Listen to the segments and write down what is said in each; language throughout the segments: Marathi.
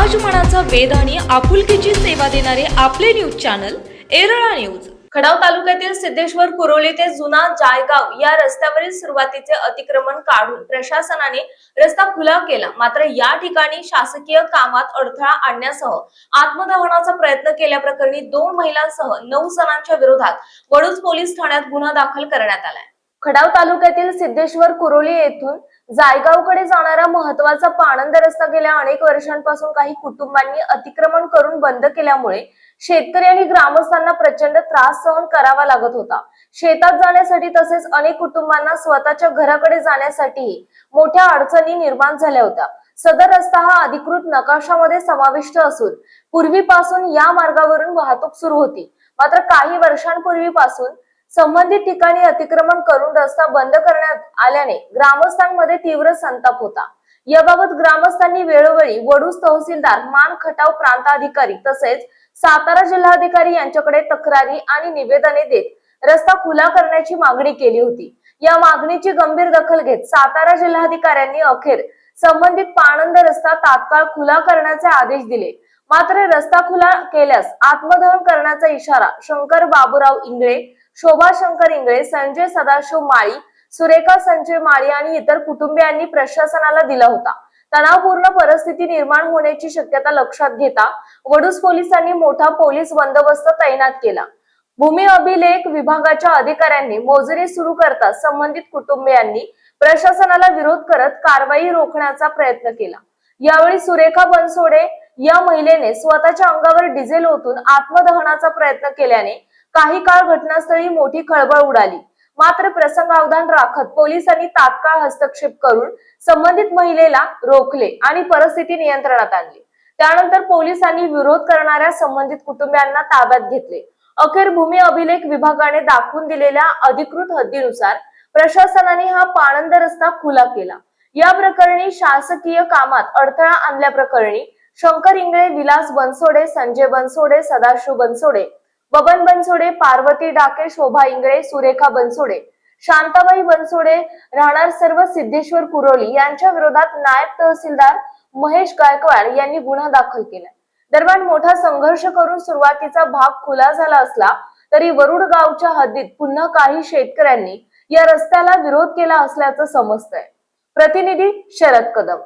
समाजमनाचा वेध आणि आपुलकीची सेवा देणारे आपले न्यूज चॅनल एरळा न्यूज। खडाव तालुक्यातील सिद्धेश्वर कुरोली ते जुना जायगाव या रस्त्यावरील सुरुवातीचे अतिक्रमण काढून प्रशासनाने रस्ता खुला केला। मात्र या ठिकाणी शासकीय कामात अडथळा आणण्यासह आत्मदहनाचा प्रयत्न केल्याप्रकरणी 2 महिलांसह 9 जणांच्या विरोधात वडूज पोलीस ठाण्यात गुन्हा दाखल करण्यात आलाय। खडाव तालुक्यातील सिद्धेश्वर कुरोली येथून जायगावकडे जाणारा महत्वाचा पाणंद रस्ता गेल्या अनेक वर्षांपासून काही कुटुंबांनी अतिक्रमण करून बंद केल्यामुळे शेतकरी आणि ग्रामस्थांना प्रचंड त्रास सहन करावा लागत होता। शेतात जाण्यासाठी तसेच अनेक कुटुंबांना स्वतःच्या घराकडे जाण्यासाठी मोठ्या अडचणी निर्माण झाल्या होत्या। सदर रस्ता हा अधिकृत नकाशामध्ये समाविष्ट असून पूर्वीपासून या मार्गावरून वाहतूक सुरू होती। मात्र काही वर्षांपूर्वीपासून संबंधित ठिकाणी अतिक्रमण करून रस्ता बंद करण्यात आल्याने ग्रामस्थांमध्ये तीव्र संताप होता। याबाबत ग्रामस्थांनी वेळोवेळी वडूज तहसीलदार, मान खटाव प्रांताधिकारी तसेच सातारा जिल्हाधिकारी यांच्याकडे तक्रारी आणि निवेदने देत रस्ता खुला करण्याची मागणी केली होती। या मागणीची गंभीर दखल घेत सातारा जिल्हाधिकाऱ्यांनी अखेर संबंधित पाणंद रस्ता तात्काळ खुला करण्याचे आदेश दिले। मात्र रस्ता खुला केल्यास आत्मदहन करण्याचा इशारा शंकर बाबूराव इंगळे, शोभा शंकर इंगळे, संजय सदाशिव माळी, सुरेखा संजय माळी आणि इतर कुटुंबियांनी प्रशासनाला दिला होता। तणावपूर्ण परिस्थिती निर्माण होण्याची शक्यता लक्षात घेता वडूज पोलिसांनी मोठा पोलीस बंदोबस्त तैनात केला। भूमी अभिलेख विभागाच्या अधिकाऱ्यांनी मोजणी सुरू करता संबंधित कुटुंबियांनी प्रशासनाला विरोध करत कारवाई रोखण्याचा प्रयत्न केला। यावेळी सुरेखा बनसोडे या महिलेने स्वतःच्या अंगावर डिझेल ओतून आत्मदहनाचा प्रयत्न केल्याने काही काळ घटनास्थळी मोठी खळबळ उडाली। मात्र प्रसंगावधान राखत पोलिसांनी तात्काळ हस्तक्षेप करून संबंधित महिलेला रोखले आणि परिस्थिती नियंत्रणात आणली। त्यानंतर पोलिसांनी विरोध करणाऱ्या संबंधित कुटुंबियांना ताब्यात घेतले। अखेर भूमी अभिलेख विभागाने दाखवून दिलेल्या अधिकृत हद्दीनुसार प्रशासनाने हा पाणंद रस्ता खुला केला। या प्रकरणी शासकीय कामात अडथळा आणल्याप्रकरणी शंकर इंगळे, विलास बनसोडे, संजय बनसोडे, सदाशिव बनसोडे, बबन बनसोडे, पार्वती डाके, शोभा इंगळे, सुरेखा बनसोडे, शांताबाई बनसोडे राहणार सर्व सिद्धेश्वर कुरोली यांच्या विरोधात नायब तहसीलदार महेश गायकवाड यांनी गुन्हा दाखल केला। दरम्यान मोठा संघर्ष करून सुरुवातीचा भाग खुला झाला असला तरी वरुड गावच्या हद्दीत पुन्हा काही शेतकऱ्यांनी या रस्त्याला विरोध केला असल्याचं समजतंय। प्रतिनिधी शरद कदम।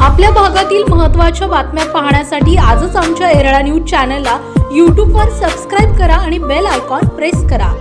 आपल्या भागातील महत्त्वाच्या बातम्या पाहण्यासाठी आजच आमच्या एरळा न्यूज चॅनलला YouTube वर सबस्क्राइब करा आणि बेल आयकॉन प्रेस करा।